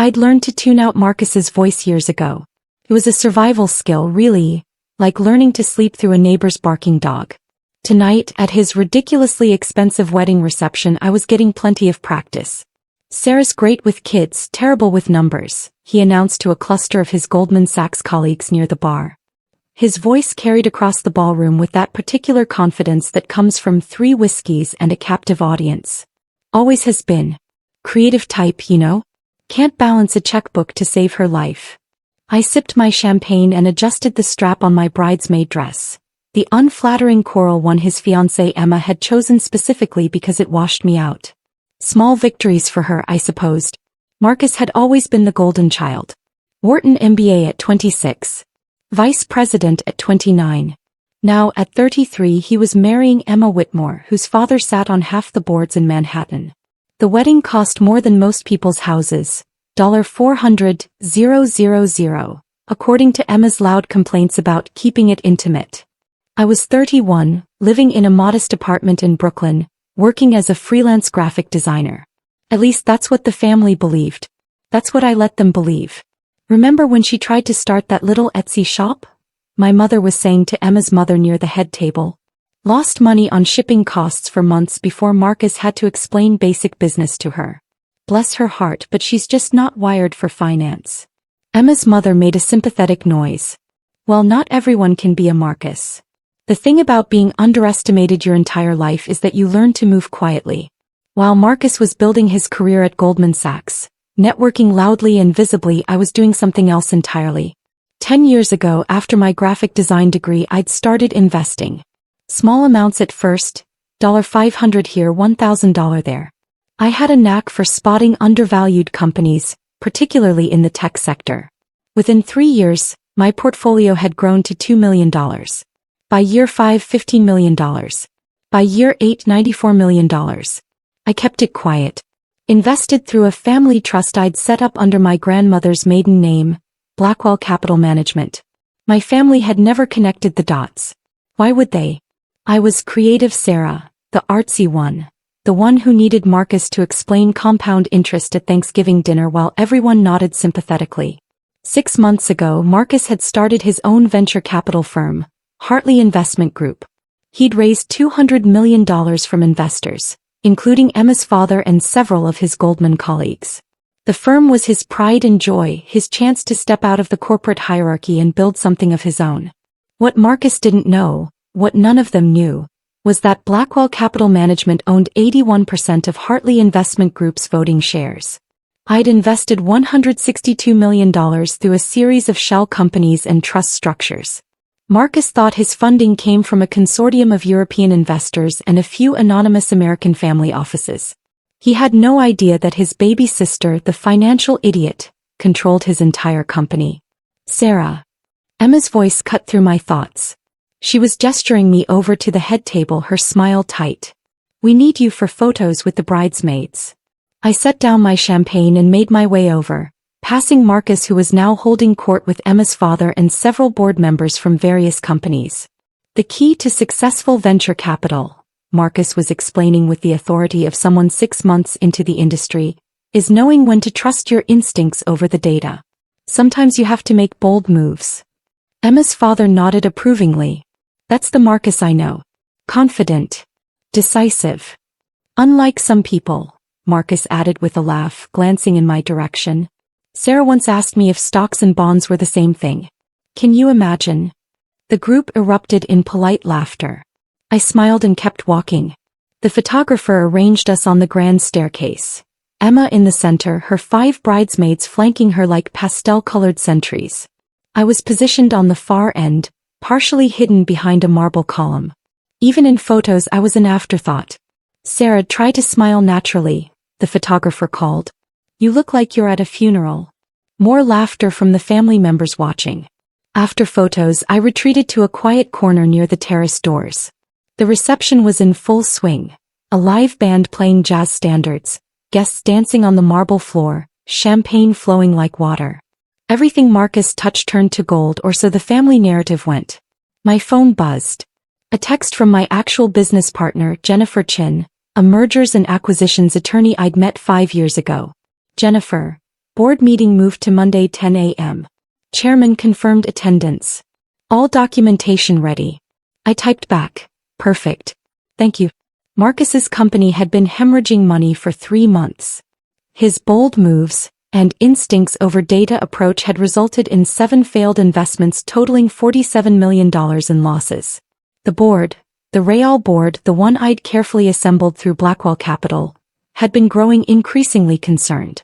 I'd learned to tune out Marcus's voice years ago. It was a survival skill, really, like learning to sleep through a neighbor's barking dog. Tonight, at his ridiculously expensive wedding reception, I was getting plenty of practice. "Sarah's great with kids, terrible with numbers," he announced to a cluster of his Goldman Sachs colleagues near the bar. His voice carried across the ballroom with that particular confidence that comes from 3 whiskeys and a captive audience. Always has been. Creative type, you know? Can't balance a checkbook to save her life. I sipped my champagne and adjusted the strap on my bridesmaid dress. The unflattering coral one his fiancée Emma had chosen specifically because it washed me out. Small victories for her, I supposed. Marcus had always been the golden child. Wharton MBA at 26. Vice president at 29. Now, at 33, he was marrying Emma Whitmore, whose father sat on half the boards in Manhattan. The wedding cost more than most people's houses, $400,000, according to Emma's loud complaints about keeping it intimate. I was 31, living in a modest apartment in Brooklyn, working as a freelance graphic designer. At least that's what the family believed. That's what I let them believe. "Remember when she tried to start that little Etsy shop?" my mother was saying to Emma's mother near the head table. Lost money on shipping costs for months before Marcus had to explain basic business to her. Bless her heart, but she's just not wired for finance. Emma's mother made a sympathetic noise. Well, not everyone can be a Marcus. The thing about being underestimated your entire life is that you learn to move quietly. While Marcus was building his career at Goldman Sachs, networking loudly and visibly, I was doing something else entirely. 10 years ago, after my graphic design degree, I'd started investing. Small amounts at first, $500 here, $1,000 there. I had a knack for spotting undervalued companies, particularly in the tech sector. Within 3 years, my portfolio had grown to $2 million. By year 5, $15 million. By year 8, $94 million. I kept it quiet. Invested through a family trust I'd set up under my grandmother's maiden name, Blackwell Capital Management. My family had never connected the dots. Why would they? I was creative Sarah, the artsy one. The one who needed Marcus to explain compound interest at Thanksgiving dinner while everyone nodded sympathetically. 6 months ago, Marcus had started his own venture capital firm, Hartley Investment Group. He'd raised $200 million from investors, including Emma's father and several of his Goldman colleagues. The firm was his pride and joy, his chance to step out of the corporate hierarchy and build something of his own. What Marcus didn't know, what none of them knew, was that Blackwell Capital Management owned 81% of Hartley Investment Group's voting shares. I'd invested $162 million through a series of shell companies and trust structures. Marcus thought his funding came from a consortium of European investors and a few anonymous American family offices. He had no idea that his baby sister, the financial idiot, controlled his entire company. "Sarah." Emma's voice cut through my thoughts. She was gesturing me over to the head table, her smile tight. "We need you for photos with the bridesmaids." I set down my champagne and made my way over, passing Marcus, who was now holding court with Emma's father and several board members from various companies. "The key to successful venture capital," Marcus was explaining with the authority of someone 6 months into the industry, "is knowing when to trust your instincts over the data. Sometimes you have to make bold moves." Emma's father nodded approvingly. "That's the Marcus I know. Confident. Decisive. Unlike some people," Marcus added with a laugh, glancing in my direction. "Sarah once asked me if stocks and bonds were the same thing. Can you imagine?" The group erupted in polite laughter. I smiled and kept walking. The photographer arranged us on the grand staircase. Emma in the center, her 5 bridesmaids flanking her like pastel-colored sentries. I was positioned on the far end, partially hidden behind a marble column. Even in photos I was an afterthought. "Sarah, try to smile naturally," the photographer called. "You look like you're at a funeral." More laughter from the family members watching. After photos, I retreated to a quiet corner near the terrace doors. The reception was in full swing. A live band playing jazz standards, guests dancing on the marble floor, champagne flowing like water. Everything Marcus touched turned to gold, or so the family narrative went. My phone buzzed. A text from my actual business partner, Jennifer Chin, a mergers and acquisitions attorney I'd met 5 years ago. "Jennifer, Board meeting moved to Monday 10 a.m. Chairman confirmed attendance. All documentation ready. I typed back. Perfect. Thank you. Marcus's company had been hemorrhaging money for 3 months. His bold moves and instincts over data approach had resulted in 7 failed investments totaling $47 million in losses. The board, the Real board, the one I'd carefully assembled through Blackwell Capital, had been growing increasingly concerned.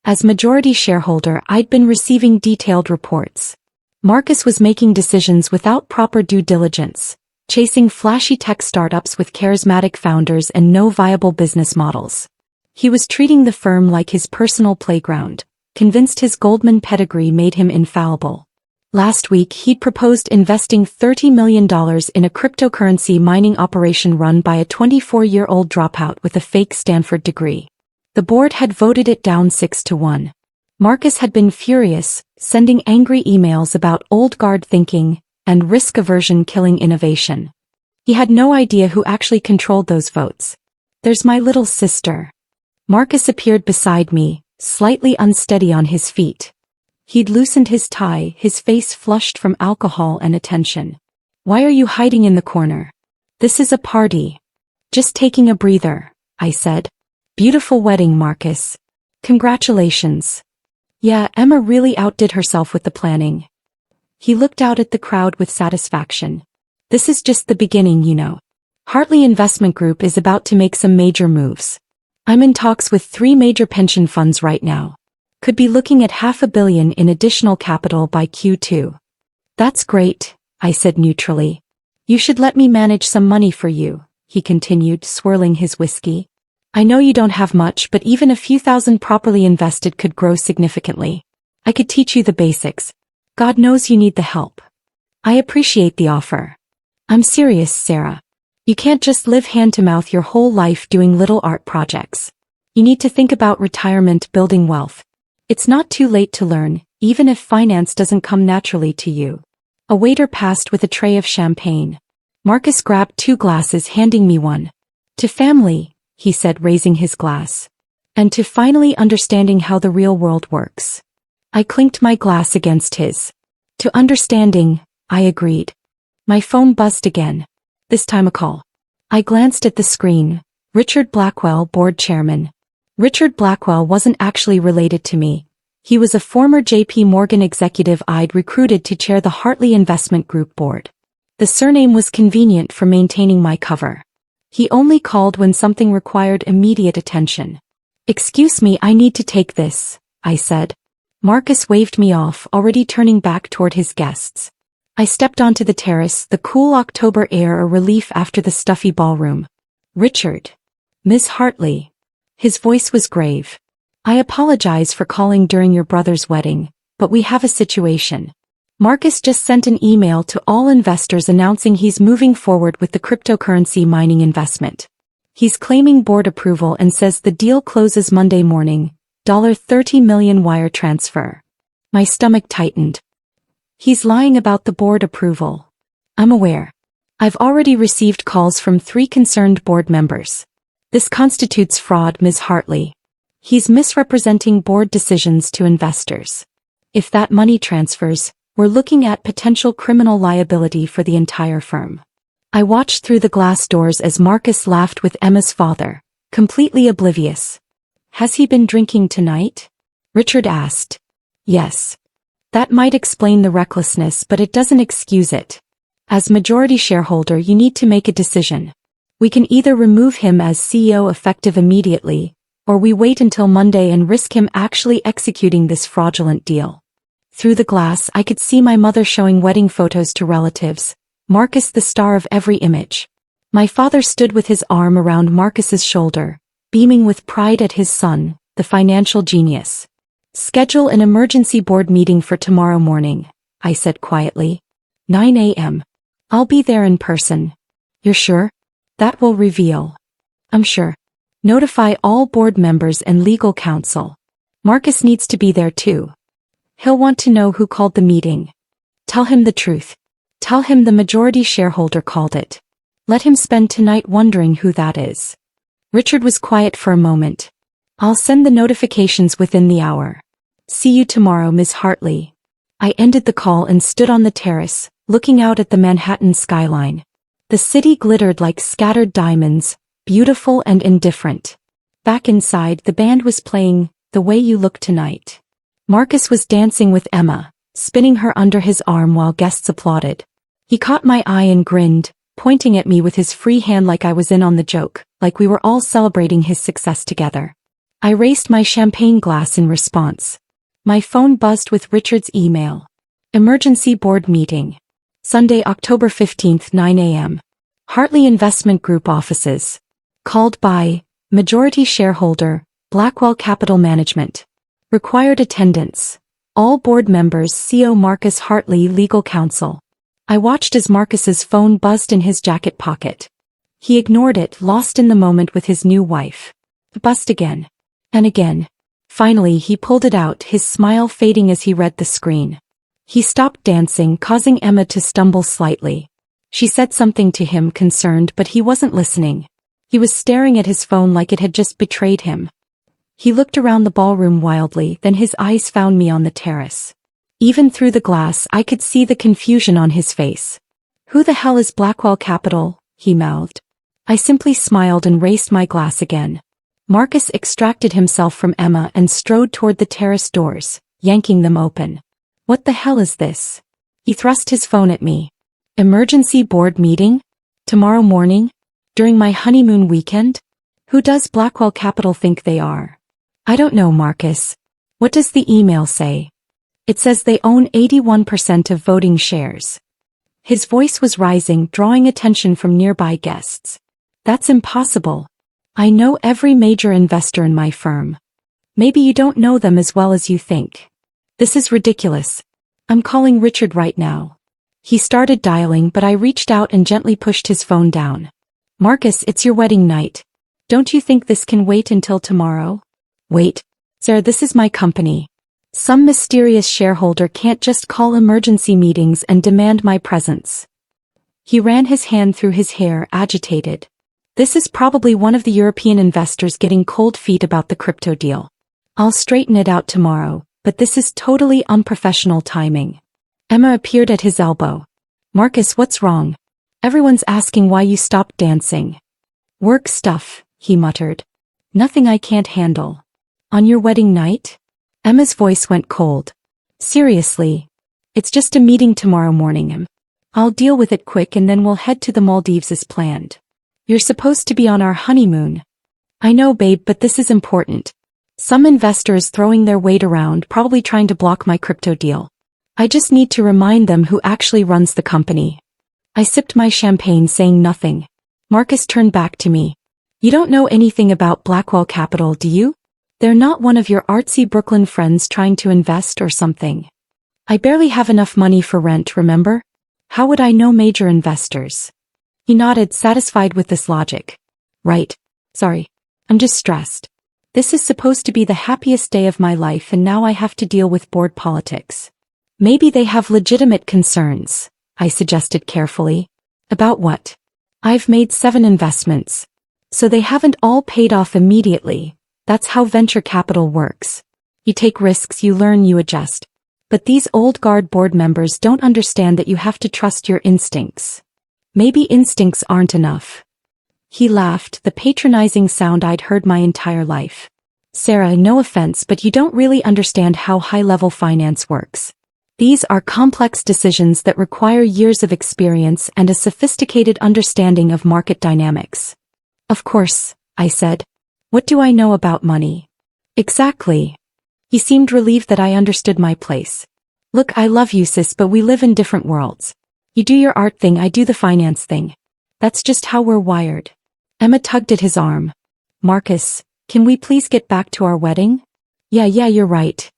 As majority shareholder, I'd been receiving detailed reports. Marcus was making decisions without proper due diligence, chasing flashy tech startups with charismatic founders and no viable business models. He was treating the firm like his personal playground, convinced his Goldman pedigree made him infallible. Last week he'd proposed investing $30 million in a cryptocurrency mining operation run by a 24-year-old dropout with a fake Stanford degree. The board had voted it down 6-1. Marcus had been furious, sending angry emails about old guard thinking and risk aversion killing innovation. He had no idea who actually controlled those votes. There's my little sister. Marcus appeared beside me, slightly unsteady on his feet. He'd loosened his tie, his face flushed from alcohol and attention. Why are you hiding in the corner? This is a party. Just taking a breather, I said. Beautiful wedding, Marcus. Congratulations. Yeah, Emma really outdid herself with the planning. He looked out at the crowd with satisfaction. This is just the beginning, you know. Hartley Investment Group is about to make some major moves. I'm in talks with 3 major pension funds right now. Could be looking at $500 million in additional capital by Q2. That's great, I said neutrally. You should let me manage some money for you, he continued, swirling his whiskey. I know you don't have much, but even a few thousand properly invested could grow significantly. I could teach you the basics. God knows you need the help. I appreciate the offer. I'm serious, Sarah. You can't just live hand-to-mouth your whole life doing little art projects. You need to think about retirement, building wealth. It's not too late to learn, even if finance doesn't come naturally to you. A waiter passed with a tray of champagne. Marcus grabbed 2 glasses, handing me one. To family, he said, raising his glass. And to finally understanding how the real world works. I clinked my glass against his. To understanding, I agreed. My phone buzzed again. This time a call. I glanced at the screen. Richard Blackwell, board chairman. Richard Blackwell wasn't actually related to me. He was a former J.P. Morgan executive I'd recruited to chair the Hartley Investment Group board. The surname was convenient for maintaining my cover. He only called when something required immediate attention. Excuse me, I need to take this, I said. Marcus waved me off, already turning back toward his guests. I stepped onto the terrace, the cool October air a relief after the stuffy ballroom. Richard. Miss Hartley. His voice was grave. I apologize for calling during your brother's wedding, but we have a situation. Marcus just sent an email to all investors announcing he's moving forward with the cryptocurrency mining investment. He's claiming board approval and says the deal closes Monday morning, $30 million wire transfer. My stomach tightened. He's lying about the board approval. I'm aware. I've already received calls from 3 concerned board members. This constitutes fraud, Ms. Hartley. He's misrepresenting board decisions to investors. If that money transfers, we're looking at potential criminal liability for the entire firm. I watched through the glass doors as Marcus laughed with Emma's father, completely oblivious. Has he been drinking tonight? Richard asked. Yes. That might explain the recklessness, but it doesn't excuse it. As majority shareholder, you need to make a decision. We can either remove him as CEO effective immediately, or we wait until Monday and risk him actually executing this fraudulent deal. Through the glass, I could see my mother showing wedding photos to relatives, Marcus the star of every image. My father stood with his arm around Marcus's shoulder, beaming with pride at his son, the financial genius. Schedule an emergency board meeting for tomorrow morning, I said quietly. 9 a.m. I'll be there in person. You're sure? That will reveal. I'm sure. Notify all board members and legal counsel. Marcus needs to be there too. He'll want to know who called the meeting. Tell him the truth. Tell him the majority shareholder called it. Let him spend tonight wondering who that is. Richard was quiet for a moment. I'll send the notifications within the hour. See you tomorrow, Miss Hartley. I ended the call and stood on the terrace, looking out at the Manhattan skyline. The city glittered like scattered diamonds, beautiful and indifferent. Back inside, the band was playing The Way You Look Tonight. Marcus was dancing with Emma, spinning her under his arm while guests applauded. He caught my eye and grinned, pointing at me with his free hand like I was in on the joke, like we were all celebrating his success together. I raised my champagne glass in response. My phone buzzed with Richard's email. Emergency board meeting. Sunday, October 15th, 9 a.m. Hartley Investment Group offices. Called by majority shareholder, Blackwell Capital Management. Required attendance. All board members, CO Marcus Hartley, legal counsel. I watched as Marcus's phone buzzed in his jacket pocket. He ignored it, lost in the moment with his new wife. It buzzed again. And again. Finally he pulled it out, his smile fading as he read the screen. He stopped dancing, causing Emma to stumble slightly. She said something to him, concerned, but he wasn't listening. He was staring at his phone like it had just betrayed him. He looked around the ballroom wildly, then his eyes found me on the terrace. Even through the glass I could see the confusion on his face. Who the hell is Blackwell Capital? He mouthed. I simply smiled and raised my glass again. Marcus extracted himself from Emma and strode toward the terrace doors, yanking them open. What the hell is this? He thrust his phone at me. Emergency board meeting? Tomorrow morning? During my honeymoon weekend? Who does Blackwell Capital think they are? I don't know, Marcus. What does the email say? It says they own 81% of voting shares. His voice was rising, drawing attention from nearby guests. That's impossible. I know every major investor in my firm. Maybe you don't know them as well as you think. This is ridiculous. I'm calling Richard right now. He started dialing, but I reached out and gently pushed his phone down. Marcus, it's your wedding night. Don't you think this can wait until tomorrow? Wait. Sir, this is my company. Some mysterious shareholder can't just call emergency meetings and demand my presence. He ran his hand through his hair, agitated. This is probably one of the European investors getting cold feet about the crypto deal. I'll straighten it out tomorrow, but this is totally unprofessional timing. Emma appeared at his elbow. Marcus, what's wrong? Everyone's asking why you stopped dancing. Work stuff, he muttered. Nothing I can't handle. On your wedding night? Emma's voice went cold. Seriously. It's just a meeting tomorrow morning. I'll deal with it quick and then we'll head to the Maldives as planned. You're supposed to be on our honeymoon. I know, babe, but this is important. Some investors throwing their weight around, probably trying to block my crypto deal. I just need to remind them who actually runs the company. I sipped my champagne, saying nothing. Marcus turned back to me. You don't know anything about Blackwell Capital, do you? They're not one of your artsy Brooklyn friends trying to invest or something. I barely have enough money for rent, remember? How would I know major investors? He nodded, satisfied with this logic. Right. Sorry. I'm just stressed. This is supposed to be the happiest day of my life and now I have to deal with board politics. Maybe they have legitimate concerns, I suggested carefully. About what? I've made 7 investments. So they haven't all paid off immediately. That's how venture capital works. You take risks, you learn, you adjust. But these old guard board members don't understand that you have to trust your instincts. Maybe instincts aren't enough. He laughed, the patronizing sound I'd heard my entire life. Sarah, no offense, but you don't really understand how high-level finance works. These are complex decisions that require years of experience and a sophisticated understanding of market dynamics. Of course, I said. What do I know about money? Exactly. He seemed relieved that I understood my place. Look, I love you, sis, but we live in different worlds. You do your art thing, I do the finance thing. That's just how we're wired. Emma tugged at his arm. Marcus, can we please get back to our wedding? Yeah, you're right.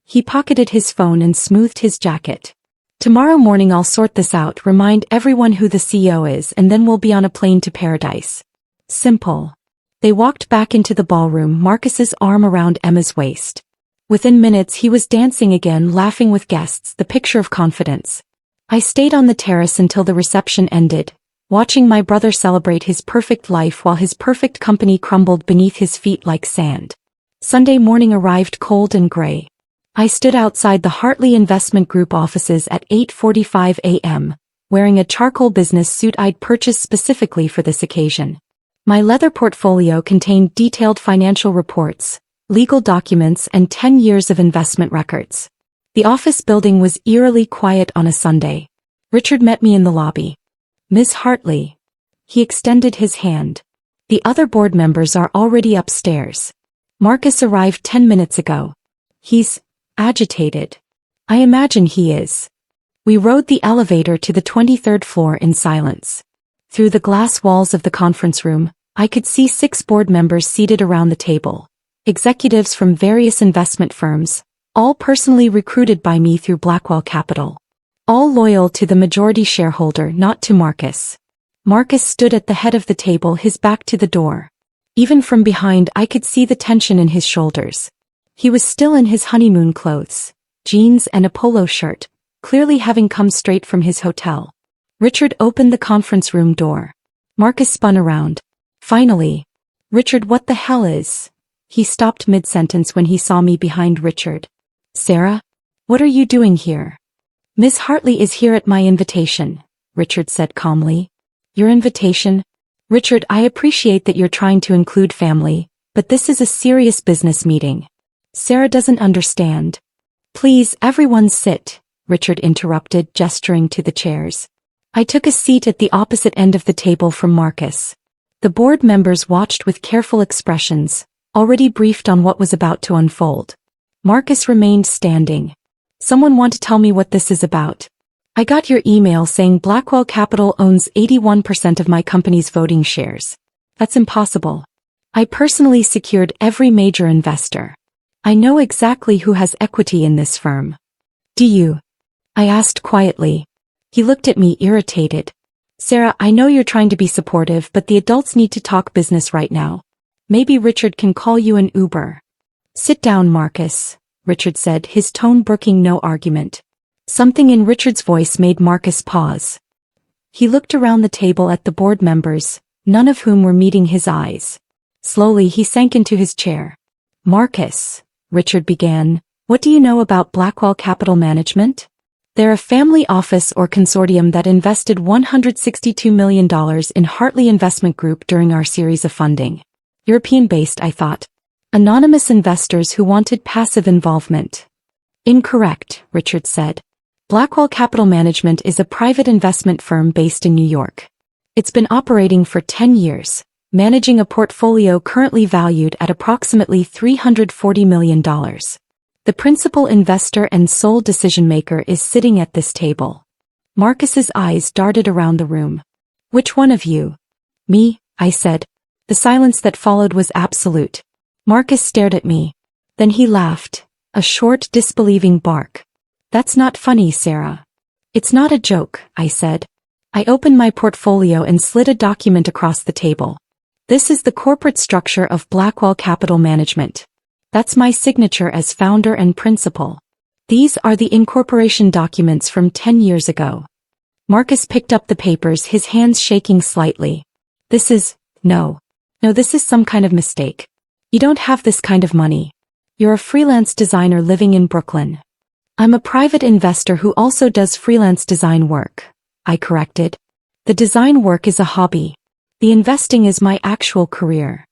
He pocketed his phone and smoothed his jacket. Tomorrow morning I'll sort this out, remind everyone who the CEO is, and then we'll be on a plane to paradise. Simple. They walked back into the ballroom, Marcus's arm around Emma's waist. Within minutes he was dancing again, laughing with guests, the picture of confidence. I stayed on the terrace until the reception ended, watching my brother celebrate his perfect life while his perfect company crumbled beneath his feet like sand. Sunday morning arrived cold and gray. I stood outside the Hartley Investment Group offices at 8:45 a.m., wearing a charcoal business suit I'd purchased specifically for this occasion. My leather portfolio contained detailed financial reports, legal documents, and 10 years of investment records. The office building was eerily quiet on a Sunday. Richard met me in the lobby. "Ms. Hartley." He extended his hand. "The other board members are already upstairs. Marcus arrived 10 minutes ago. He's agitated." "I imagine he is." We rode the elevator to the 23rd floor in silence. Through the glass walls of the conference room, I could see 6 board members seated around the table. Executives from various investment firms, all personally recruited by me through Blackwell Capital. All loyal to the majority shareholder, not to Marcus. Marcus stood at the head of the table, his back to the door. Even from behind I could see the tension in his shoulders. He was still in his honeymoon clothes, jeans and a polo shirt, clearly having come straight from his hotel. Richard opened the conference room door. Marcus spun around. "Finally." "Richard, what the hell is?" He stopped mid-sentence when he saw me behind Richard. "Sarah? What are you doing here?" "Miss Hartley is here at my invitation," Richard said calmly. "Your invitation?" "Richard, I appreciate that you're trying to include family, but this is a serious business meeting. Sarah doesn't understand." "Please, everyone sit," Richard interrupted, gesturing to the chairs. I took a seat at the opposite end of the table from Marcus. The board members watched with careful expressions, already briefed on what was about to unfold. Marcus remained standing. "Someone want to tell me what this is about?" "I got your email saying Blackwell Capital owns 81% of my company's voting shares." "That's impossible. I personally secured every major investor. I know exactly who has equity in this firm." "Do you?" I asked quietly. He looked at me irritated. "Sarah, I know you're trying to be supportive, but the adults need to talk business right now. Maybe Richard can call you an Uber." "Sit down, Marcus," Richard said, his tone brooking no argument. Something in Richard's voice made Marcus pause. He looked around the table at the board members, none of whom were meeting his eyes. Slowly he sank into his chair. "Marcus," Richard began, "what do you know about Blackwell Capital Management? They're a family office or consortium that invested $162 million in Hartley Investment Group during our series of funding. European-based, I thought. Anonymous investors who wanted passive involvement." "Incorrect," Richard said. Blackwell Capital Management is a private investment firm based in New York. It's been operating for 10 years, managing a portfolio currently valued at approximately $340 million. The principal investor and sole decision-maker is sitting at this table. Marcus's eyes darted around the room. "Which one of you?" "Me," I said. The silence that followed was absolute. Marcus stared at me. Then he laughed, a short, disbelieving bark. "That's not funny, Sarah." "It's not a joke," I said. I opened my portfolio and slid a document across the table. "This is the corporate structure of Blackwell Capital Management. That's my signature as founder and principal. These are the incorporation documents from 10 years ago." Marcus picked up the papers, his hands shaking slightly. No, this is some kind of mistake. You don't have this kind of money. You're a freelance designer living in Brooklyn." "I'm a private investor who also does freelance design work," I corrected. "The design work is a hobby. The investing is my actual career."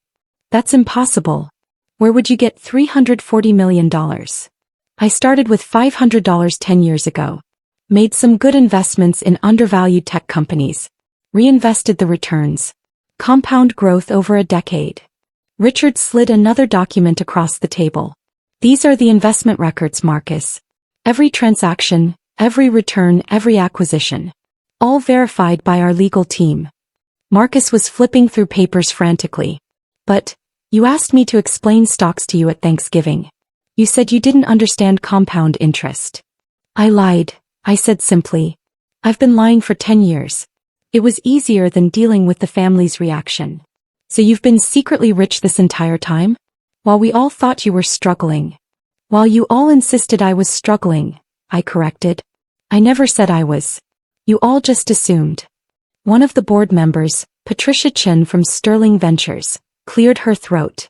"That's impossible. Where would you get $340 million? I started with $500 10 years ago. Made some good investments in undervalued tech companies. Reinvested the returns. Compound growth over a decade." Richard slid another document across the table. "These are the investment records, Marcus. Every transaction, every return, every acquisition. All verified by our legal team." Marcus was flipping through papers frantically. "But, you asked me to explain stocks to you at Thanksgiving. You said you didn't understand compound interest." "I lied," I said simply. "I've been lying for 10 years. It was easier than dealing with the family's reaction." "So you've been secretly rich this entire time? While we all thought you were struggling." "While you all insisted I was struggling," I corrected. "I never said I was. You all just assumed." One of the board members, Patricia Chen from Sterling Ventures, cleared her throat.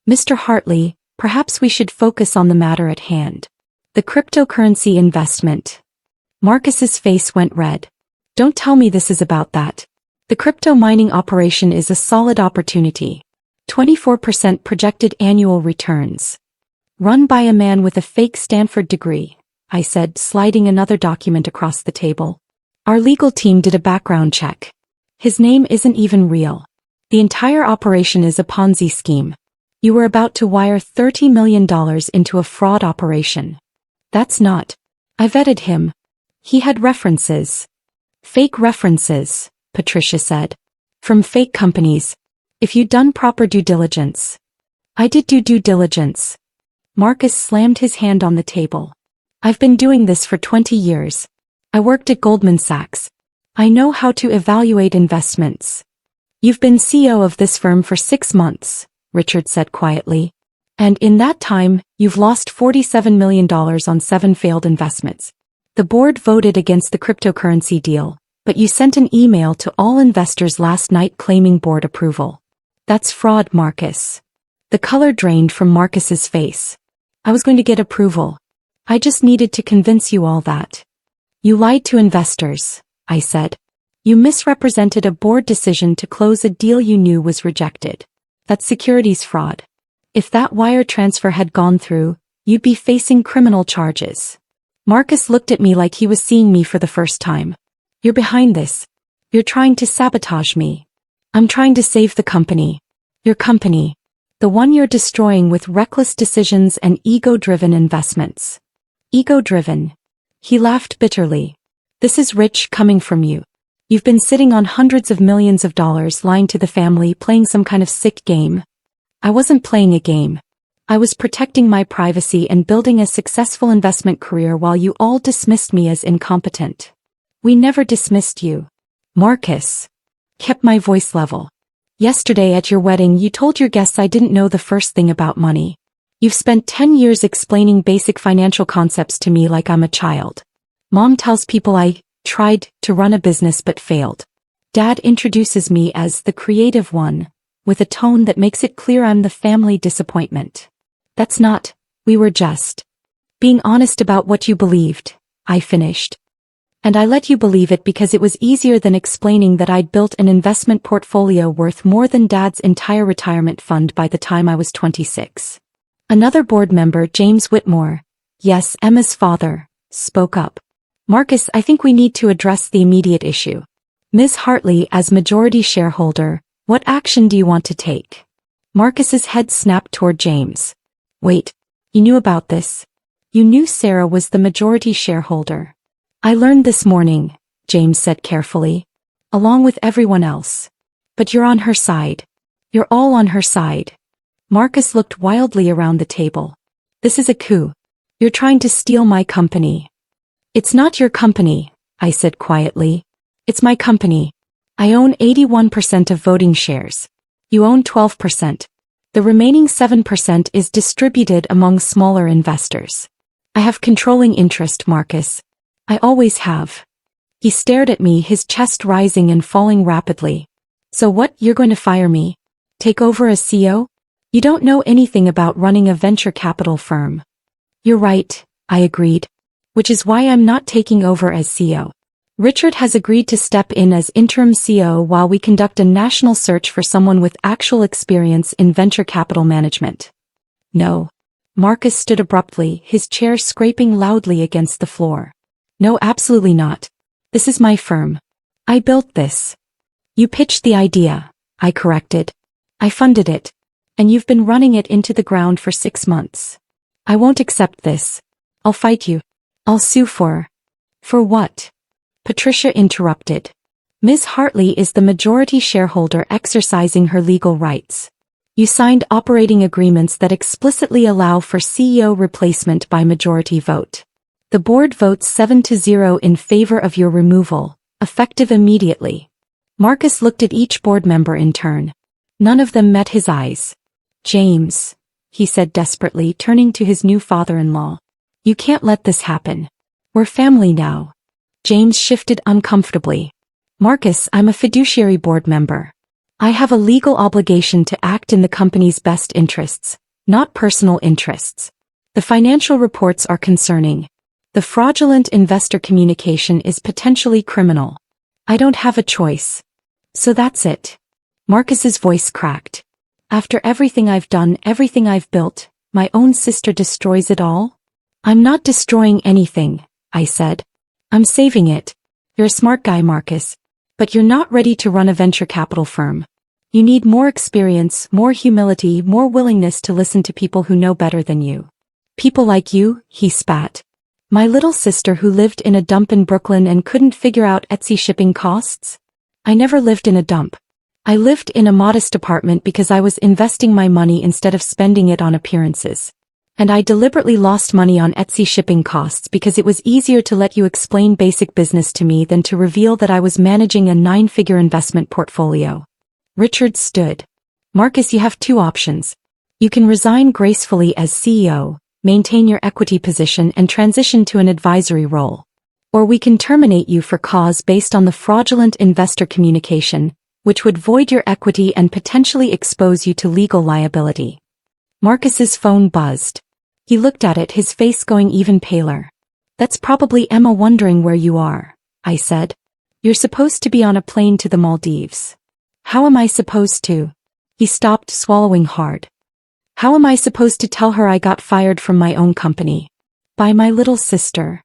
"Mr. Hartley, perhaps we should focus on the matter at hand. The cryptocurrency investment. Marcus's face went red. Don't tell me this is about that. The crypto mining operation is a solid opportunity. 24% projected annual returns. Run by a man with a fake Stanford degree, I said, sliding another document across the table. Our legal team did a background check. His name isn't even real. The entire operation is a Ponzi scheme. You were about to wire $30 million into a fraud operation. That's not. I vetted him. He had references. Fake references, Patricia said. From fake companies. If you'd done proper due diligence. I did do due diligence. Marcus slammed his hand on the table. I've been doing this for 20 years. I worked at Goldman Sachs. I know how to evaluate investments. You've been CEO of this firm for 6 months, Richard said quietly. And in that time, you've lost $47 million on 7 failed investments. The board voted against the cryptocurrency deal, but you sent an email to all investors last night claiming board approval. That's fraud, Marcus. The color drained from Marcus's face. I was going to get approval. I just needed to convince you all that. You lied to investors, I said. You misrepresented a board decision to close a deal you knew was rejected. That's securities fraud. If that wire transfer had gone through, you'd be facing criminal charges. Marcus looked at me like he was seeing me for the first time. You're behind this. You're trying to sabotage me. I'm trying to save the company. Your company. The one you're destroying with reckless decisions and ego-driven investments. Ego-driven. He laughed bitterly. This is rich coming from you. You've been sitting on hundreds of millions of dollars lying to the family, playing some kind of sick game. I wasn't playing a game. I was protecting my privacy and building a successful investment career while you all dismissed me as incompetent. We never dismissed you. Marcus. Kept my voice level. Yesterday at your wedding you told your guests I didn't know the first thing about money. You've spent 10 years explaining basic financial concepts to me like I'm a child. Mom tells people I tried to run a business but failed. Dad introduces me as the creative one, with a tone that makes it clear I'm the family disappointment. That's not, we were just being honest about what you believed, I finished. And I let you believe it because it was easier than explaining that I'd built an investment portfolio worth more than Dad's entire retirement fund by the time I was 26. Another board member, James Whitmore, yes, Emma's father, spoke up. Marcus, I think we need to address the immediate issue. Ms. Hartley, as majority shareholder, what action do you want to take? Marcus's head snapped toward James. Wait, you knew about this? You knew Sarah was the majority shareholder. I learned this morning, James said carefully. Along with everyone else. But you're on her side. You're all on her side. Marcus looked wildly around the table. This is a coup. You're trying to steal my company. It's not your company, I said quietly. It's my company. I own 81% of voting shares. You own 12%. The remaining 7% is distributed among smaller investors. I have controlling interest, Marcus. I always have. He stared at me, his chest rising and falling rapidly. So what, you're going to fire me? Take over as CEO? You don't know anything about running a venture capital firm. You're right, I agreed. Which is why I'm not taking over as CEO. Richard has agreed to step in as interim CEO while we conduct a national search for someone with actual experience in venture capital management. No. Marcus stood abruptly, his chair scraping loudly against the floor. No, absolutely not. This is my firm. I built this. You pitched the idea, I corrected. I funded it. And you've been running it into the ground for 6 months. I won't accept this. I'll fight you. I'll sue for what? Patricia interrupted. Ms. Hartley is the majority shareholder exercising her legal rights. You signed operating agreements that explicitly allow for CEO replacement by majority vote. The board votes 7-0 in favor of your removal, effective immediately. Marcus looked at each board member in turn. None of them met his eyes. James, he said desperately, turning to his new father-in-law. You can't let this happen. We're family now. James shifted uncomfortably. Marcus, I'm a fiduciary board member. I have a legal obligation to act in the company's best interests, not personal interests. The The financial reports are concerning. The fraudulent investor communication is potentially criminal. I don't have a choice. So that's it. Marcus's voice cracked. After everything I've done, everything I've built, my own sister destroys it all? I'm not destroying anything, I said. I'm saving it. You're a smart guy, Marcus. But you're not ready to run a venture capital firm. You need more experience, more humility, more willingness to listen to people who know better than you. People like you, he spat. My little sister who lived in a dump in Brooklyn and couldn't figure out Etsy shipping costs? I never lived in a dump. I lived in a modest apartment because I was investing my money instead of spending it on appearances. And I deliberately lost money on Etsy shipping costs because it was easier to let you explain basic business to me than to reveal that I was managing a 9-figure investment portfolio. Richard stood. Marcus, you have 2 options. You can resign gracefully as CEO, maintain your equity position and transition to an advisory role. Or we can terminate you for cause based on the fraudulent investor communication, which would void your equity and potentially expose you to legal liability. Marcus's phone buzzed. He looked at it, his face going even paler. That's probably Emma wondering where you are, I said. You're supposed to be on a plane to the Maldives. How am I supposed to? He stopped, swallowing hard. How am I supposed to tell her I got fired from my own company? By my little sister.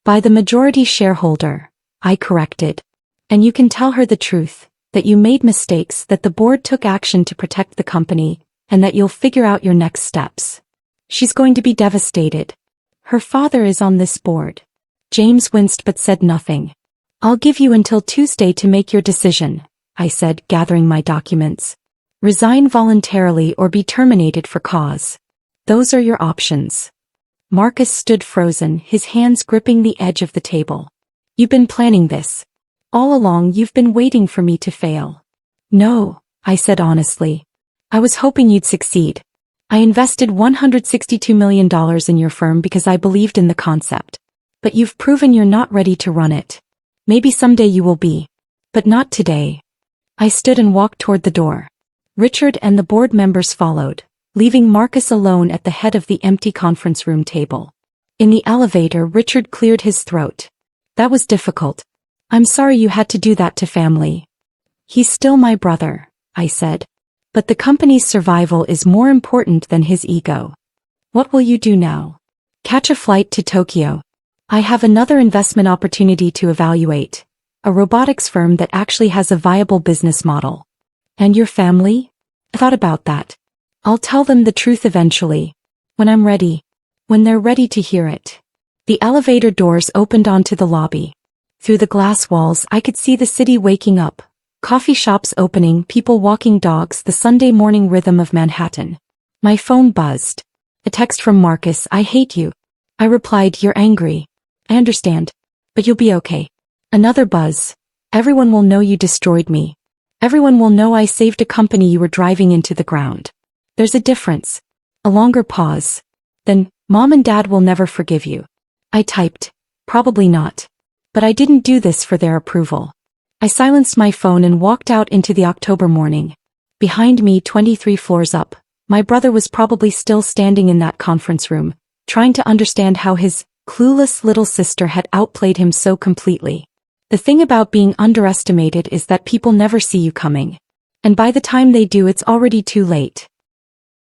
By the majority shareholder, I corrected. And you can tell her the truth, that you made mistakes, that the board took action to protect the company, and that you'll figure out your next steps. She's going to be devastated. Her father is on this board. James winced but said nothing. I'll give you until Tuesday to make your decision, I said, gathering my documents. Resign voluntarily or be terminated for cause. Those are your options. Marcus stood frozen, his hands gripping the edge of the table. You've been planning this. All along you've been waiting for me to fail. No, I said honestly. I was hoping you'd succeed. I invested $162 million in your firm because I believed in the concept. But you've proven you're not ready to run it. Maybe someday you will be. But not today. I stood and walked toward the door. Richard and the board members followed, leaving Marcus alone at the head of the empty conference room table. In the elevator, Richard cleared his throat. That was difficult. I'm sorry you had to do that to family. He's still my brother, I said. But the company's survival is more important than his ego. What will you do now? Catch a flight to Tokyo. I have another investment opportunity to evaluate. A robotics firm that actually has a viable business model. And your family? I thought about that. I'll tell them the truth eventually. When I'm ready. When they're ready to hear it. The elevator doors opened onto the lobby. Through the glass walls I could see the city waking up. Coffee shops opening, people walking dogs, the Sunday morning rhythm of Manhattan. My phone buzzed. A text from Marcus, I hate you. I replied, you're angry. I understand. But you'll be okay. Another buzz. Everyone will know you destroyed me. Everyone will know I saved a company you were driving into the ground. There's a difference. A longer pause. Then, Mom and Dad will never forgive you. I typed. Probably not. But I didn't do this for their approval. I silenced my phone and walked out into the October morning. Behind me, 23 floors up, my brother was probably still standing in that conference room, trying to understand how his clueless little sister had outplayed him so completely. The thing about being underestimated is that people never see you coming. And by the time they do, it's already too late.